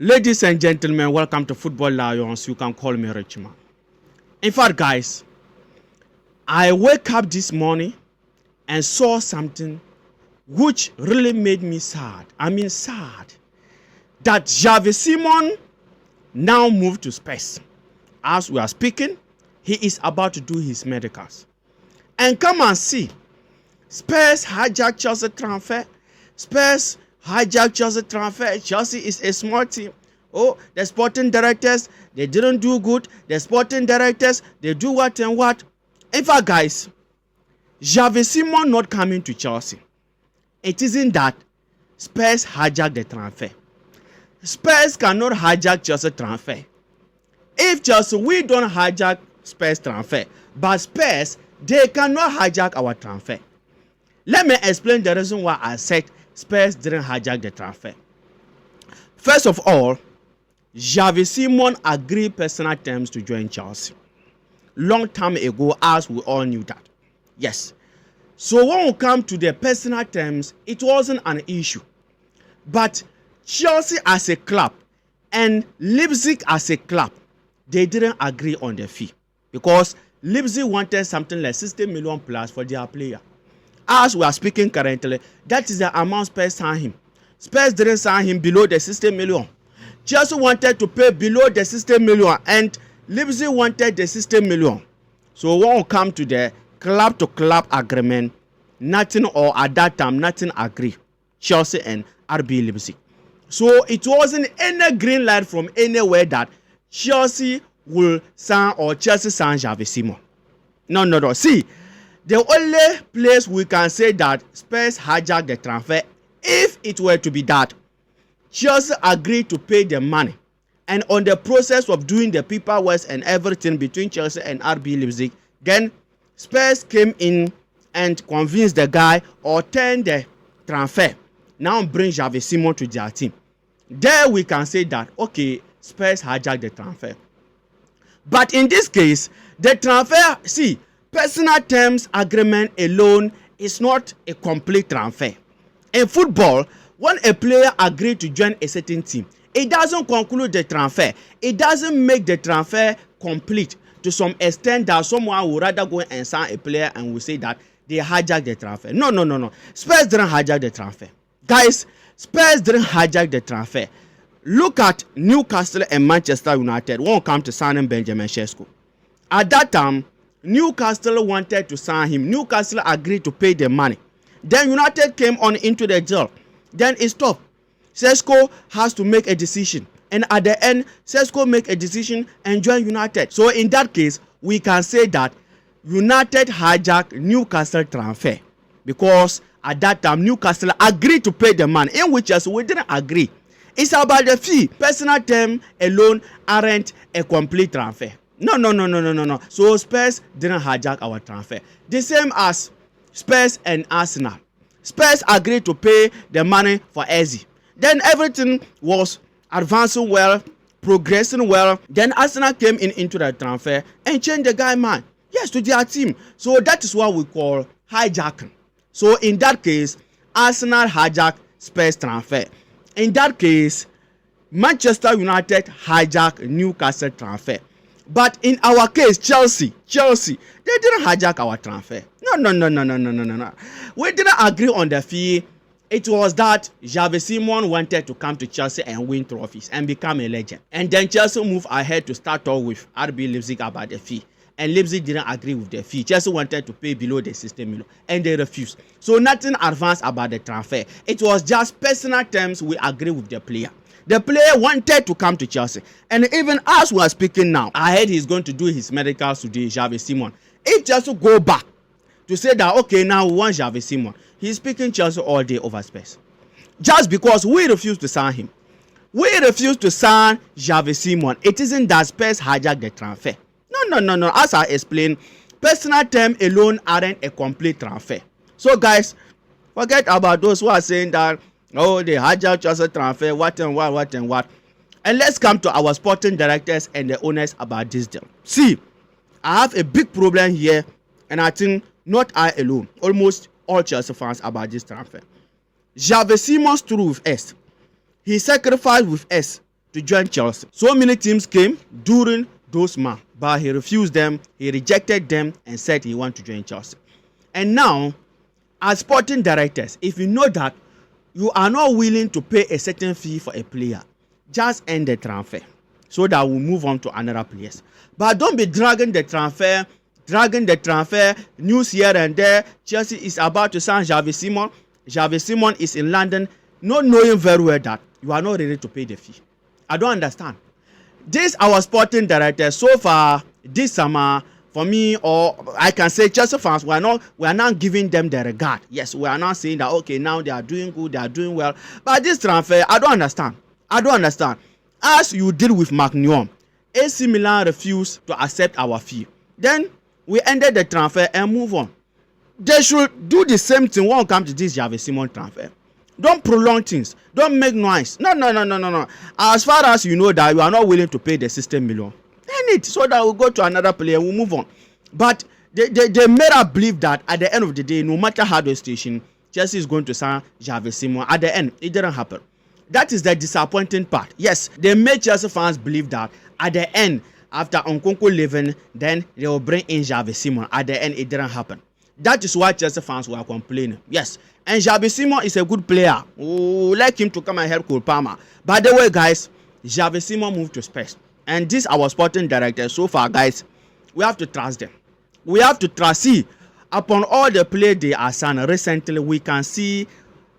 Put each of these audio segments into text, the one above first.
Ladies and gentlemen, welcome to Football Lions. You can call me Richman. In fact, guys, I woke up this morning and saw something which really made me sad. Sad that Javi Simon now moved to Spurs. As we are speaking, he is about to do his medicals. And come and see, Spurs hijacked Chelsea transfer. Spurs hijacked Chelsea transfer. Chelsea is a small team. Oh, the sporting directors, they didn't do good. The sporting directors, they do what and what. In fact, guys, Javi Simon not coming to Chelsea. It isn't that Spurs hijacked the transfer. Spurs cannot hijack Chelsea transfer. If Chelsea, we don't hijack Spurs transfer, but Spurs, they cannot hijack our transfer. Let me explain the reason why I said Spurs didn't hijack the transfer. First of all, Javi Simon agreed personal terms to join Chelsea. Long time ago, as we all knew that. Yes. So when we come to the personal terms, it wasn't an issue. But Chelsea as a club and Leipzig as a club, they didn't agree on the fee. Because Leipzig wanted something like 60 million plus for their player. As we are speaking currently, that is the amount Spurs signed him. Spurs didn't sign him below the 60 million. Chelsea wanted to pay below the 60 million and Leipzig wanted the 60 million. So when we come to the club-to-club agreement, nothing, or at that time, nothing agreed. Chelsea and RB Leipzig. So it wasn't any green light from anywhere that Chelsea will sign or Chelsea sign Javi Simon. No. See, the only place we can say that Spurs hijacked the transfer, if it were to be that, Chelsea agreed to pay the money. And on the process of doing the paperwork and everything between Chelsea and RB Leipzig, then Spurs came in and convinced the guy or turned the transfer. Now bring Javi Simon to their team. There we can say that, okay, Spurs hijacked the transfer. But in this case, the transfer, see, personal terms agreement alone is not a complete transfer. In football, when a player agrees to join a certain team, it doesn't conclude the transfer. It doesn't make the transfer complete to some extent that someone would rather go and sign a player and will say that they hijacked the transfer. No. Spurs didn't hijack the transfer. Guys, Spurs didn't hijack the transfer. Look at Newcastle and Manchester United when it comes to signing Benjamin Sesko. At that time, Newcastle wanted to sign him. Newcastle agreed to pay the money. Then United came on into the deal. Then it stopped. Sesko has to make a decision. And at the end, Sesko make a decision and join United. So in that case, we can say that United hijacked Newcastle transfer. Because at that time, Newcastle agreed to pay the money. In which we didn't agree. It's about the fee. Personal term alone aren't a complete transfer. No. So Spurs didn't hijack our transfer. The same as Spurs and Arsenal. Spurs agreed to pay the money for Eze. Then everything was advancing well, progressing well. Then Arsenal came into the transfer and changed the guy mind. Yes, to their team. So that is what we call hijacking. So in that case, Arsenal hijacked Spurs transfer. In that case, Manchester United hijacked Newcastle transfer. But in our case, Chelsea, they didn't hijack our transfer. No. We didn't agree on the fee. It was that Javi Simon wanted to come to Chelsea and win trophies and become a legend. And then Chelsea moved ahead to start off with RB Leipzig about the fee. And Leipzig didn't agree with the fee. Chelsea wanted to pay below the 60 million and they refused. So nothing advanced about the transfer. It was just personal terms we agree with the player. The player wanted to come to Chelsea. And even as we are speaking now, I heard he's going to do his medicals today, Javi Simon. If Chelsea go back to say that, okay, now we want Javi Simon, he's speaking Chelsea all day over Spurs. Just because we refuse to sign him. We refuse to sign Javi Simon. It isn't that Spurs hijacked the transfer. No. As I explained, personal term alone aren't a complete transfer. So guys, forget about those who are saying that, oh, they hijacked Chelsea transfer, what and what. And let's come to our sporting directors and the owners about this deal. See, I have a big problem here, and I think not I alone, almost all Chelsea fans about this transfer. Javi Simon stood with us. He sacrificed with us to join Chelsea. So many teams came during those months, but he refused them, he rejected them and said he wanted to join Chelsea. And now, as sporting directors, if you know that you are not willing to pay a certain fee for a player, just end the transfer so that we'll move on to another players. But don't be dragging the transfer news here and there. Chelsea is about to sign Javi Simon. Javi Simon is in London, not knowing very well that you are not ready to pay the fee. I don't understand. This our sporting director so far this summer, for me, or I can say Chelsea fans, we are not giving them the regard. Yes, we are not saying that okay, now they are doing good, they are doing well. But this transfer, I don't understand. As you deal with Magnium, AC Milan refused to accept our fee. Then we ended the transfer and move on. They should do the same thing when it comes to this Javi Simon transfer. Don't prolong things. Don't make noise. No. As far as you know that you are not willing to pay the 60 million, end it so that we'll go to another player and we'll move on. But they made us believe that at the end of the day, no matter how the station, Chelsea is going to sign Javi Simon. At the end, it didn't happen. That is the disappointing part. Yes, they made Chelsea fans believe that at the end, after Nkunku leaving, then they will bring in Javi Simon. At the end, it didn't happen. That is why Chelsea fans were complaining. Yes, and Javi Simon is a good player. We like him to come and help Cole Palmer. By the way, guys, Javi Simon moved to Spurs. And this our sporting director so far, guys, we have to trust them. We have to trust. See, upon all the play they are signing recently, we can see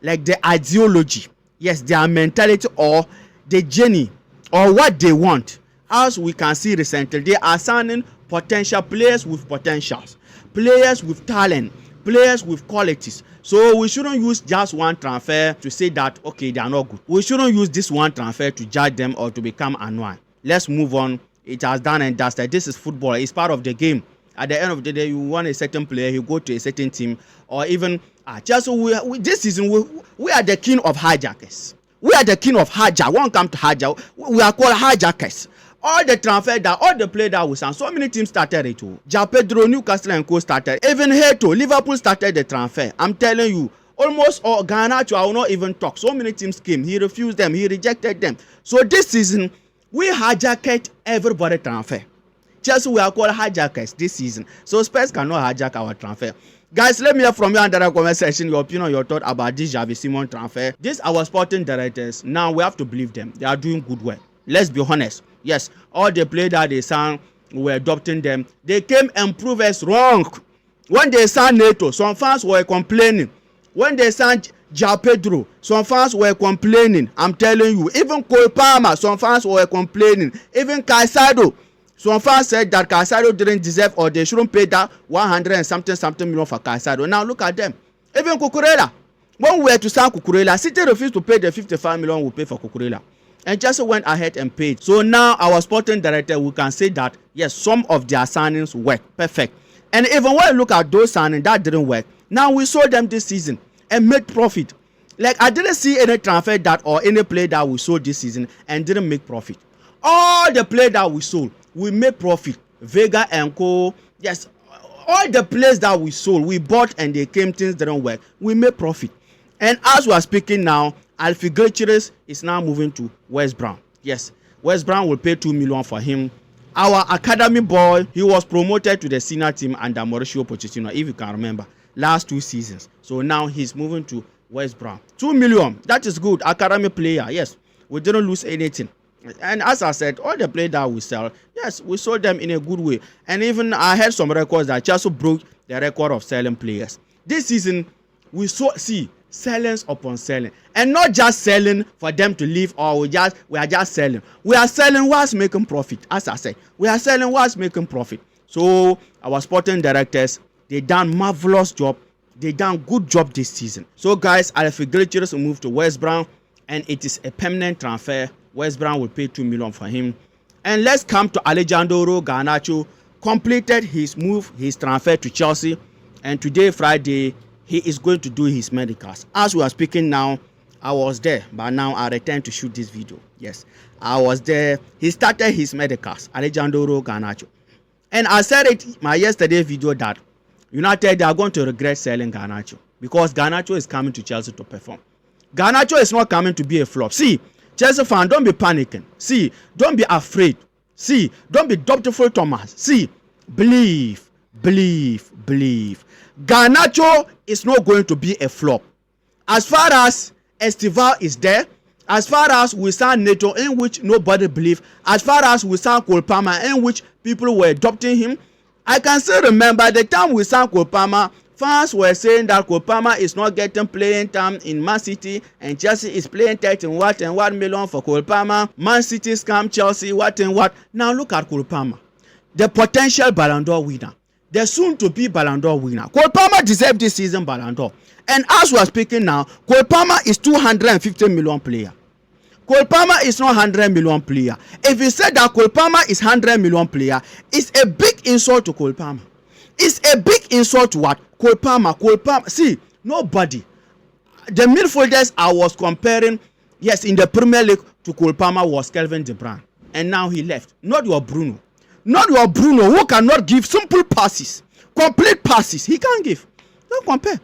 like the ideology. Yes, their mentality or the journey or what they want. As we can see recently, they are signing potential players with potentials, players with talent, players with qualities. So we shouldn't use just one transfer to say that okay, they are not good. We shouldn't use this one transfer to judge them or to become annoying. Let's move on. It has done and dusted. This is football. It's part of the game. At the end of the day, you want a certain player, you go to a certain team, or even just this season we are the king of hijackers. We are the king of hijack. When it comes to hijack, we are called hijackers. All the transfer that all the play that we signed, so many teams started it too. Ja Pedro, Newcastle and Co started. Even Heto, Liverpool started the transfer. I'm telling you, almost all Garnacho, I will not even talk. So many teams came. He refused them. He rejected them. So this season, we hijacked everybody transfer. Chelsea, we are called hijackers this season. So Spurs cannot hijack our transfer. Guys, let me hear from you under the comment section your opinion, your thought about this Javi Simon transfer. This our sporting directors. Now we have to believe them. They are doing good work. Let's be honest. Yes, all the players that they signed, we were adopting them. They came and proved us wrong. When they signed NATO, some fans were complaining. When they signed Ja Pedro, some fans were complaining. I'm telling you. Even Cole Palmer, some fans were complaining. Even Caicedo, some fans said that Caicedo didn't deserve or they shouldn't pay that 100 and something million for Caicedo. Now look at them. Even Cucurella. When we were to sign Cucurella, City refused to pay the 55 million we pay for Cucurella. And Chelsea went ahead and paid. So now our sporting director, we can say that yes, some of their signings work perfect. And even when you look at those signings that didn't work, now we sold them this season and made profit. Like I didn't see any transfer that or any play that we sold this season and didn't make profit. All the play that we sold, we made profit. Vega and Co. Yes, all the players that we sold, we bought and they came, things didn't work. We made profit. And as we are speaking now, Alfie Gutierrez is now moving to West Brom. Yes, West Brom will pay 2 million for him. Our academy boy, he was promoted to the senior team under Mauricio Pochettino, if you can remember, last 2 seasons. So now he's moving to West Brom. 2 million, that is good. Academy player, yes. We didn't lose anything. And as I said, all the players that we sell, yes, we sold them in a good way. And even I heard some records that Chelsea broke the record of selling players. This season, we saw, sellings upon selling. And not just selling for them to leave or we are just selling. We are selling whilst making profit. As I said, we are selling whilst making profit. So our sporting directors, they done marvelous job. They done good job this season. So guys, Alfie Gutierrez will move to West Brom and it is a permanent transfer. West Brom will pay 2 million for him. And let's come to Alejandro Garnacho. Completed his move, his transfer to Chelsea. And today, Friday, he is going to do his medicals. As we are speaking now, I was there, but now I returned to shoot this video. Yes, I was there. He started his medicals, Alejandro Garnacho. And I said it in my yesterday video that United, they are going to regret selling Garnacho because Garnacho is coming to Chelsea to perform. Garnacho is not coming to be a flop. See, Chelsea fan, don't be panicking. See, don't be afraid. See, don't be doubtful, Thomas. See, believe. Garnacho is not going to be a flop. As far as Estival is there, as far as we sign Neto, in which nobody believed, as far as we signed Cole Palmer, in which people were adopting him, I can still remember the time we signed Cole Palmer, fans were saying that Cole Palmer is not getting playing time in Man City, and Chelsea is paying 13 million for Cole Palmer. Man City scam Chelsea, what. Now look at Cole Palmer, the potential Ballon d'Or winner, the soon-to-be Ballon d'Or winner. Cole Palmer deserved this season Ballon d'Or. And as we are speaking now, Cole Palmer is 250 million player. Cole Palmer is not 100 million player. If you said that Cole Palmer is 100 million player, it's a big insult to Cole Palmer. It's a big insult to what? Cole Palmer. See, nobody. The midfielders I was comparing, yes, in the Premier League to Cole Palmer was Kevin De Bruyne. And now he left. Not your Bruno. Not your Bruno who cannot give simple passes. Complete passes. He can't give. Don't compare.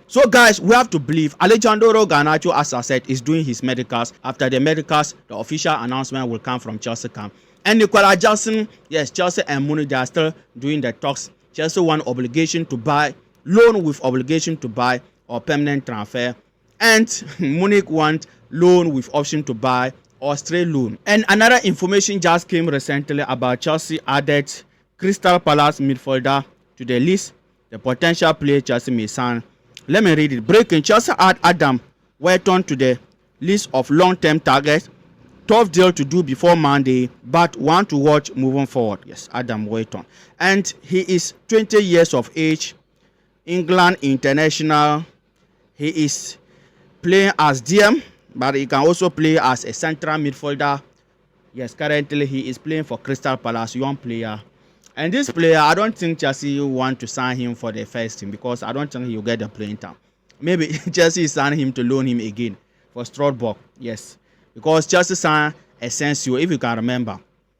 So guys, we have to believe Alejandro Garnacho, as I said, is doing his medicals. After the medicals, the official announcement will come from Chelsea camp. And Nicola Jackson, yes, Chelsea and Munich, they are still doing the talks. Chelsea want obligation to buy, loan with obligation to buy, or permanent transfer. And Munich want loan with option to buy or straight loan. And another information just came recently about Chelsea added Crystal Palace midfielder to the list. The potential player Chelsea may sign. Let me read it. Breaking: Chelsea add Adam Wharton to the list of long-term targets. Tough deal to do before Monday, but one to watch moving forward. Yes, Adam Wharton. And he is 20 years of age, England international. He is playing as DM, but he can also play as a central midfielder. Yes, currently he is playing for Crystal Palace, young player. And this player, I don't think Chelsea want to sign him for the first team because I don't think he'll get the playing time. Maybe Chelsea signed him to loan him again for Strasbourg. Yes, because Chelsea signed Asensio, if you can remember.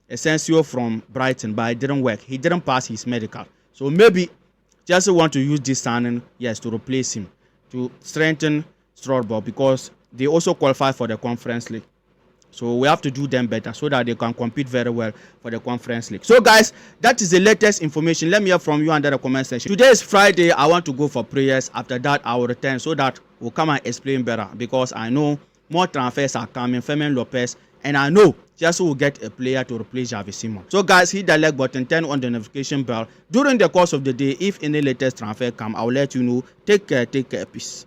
Asensio from Brighton, but it didn't work. He didn't pass his medical. So maybe Chelsea want to use this signing, yes, to replace him, to strengthen Strasbourg because they also qualify for the Conference League. So we have to do them better so that they can compete very well for the Conference League. So guys, that is the latest information. Let me hear from you under the comment section. Today is Friday. I want to go for prayers. After that, I will return so that we'll come and explain better because I know more transfers are coming. Fermin Lopez, and I know Chelsea will get a player to replace Javi Simon. So guys, hit the like button, turn on the notification bell. During the course of the day, if any latest transfer come, I'll let you know. Take care, peace.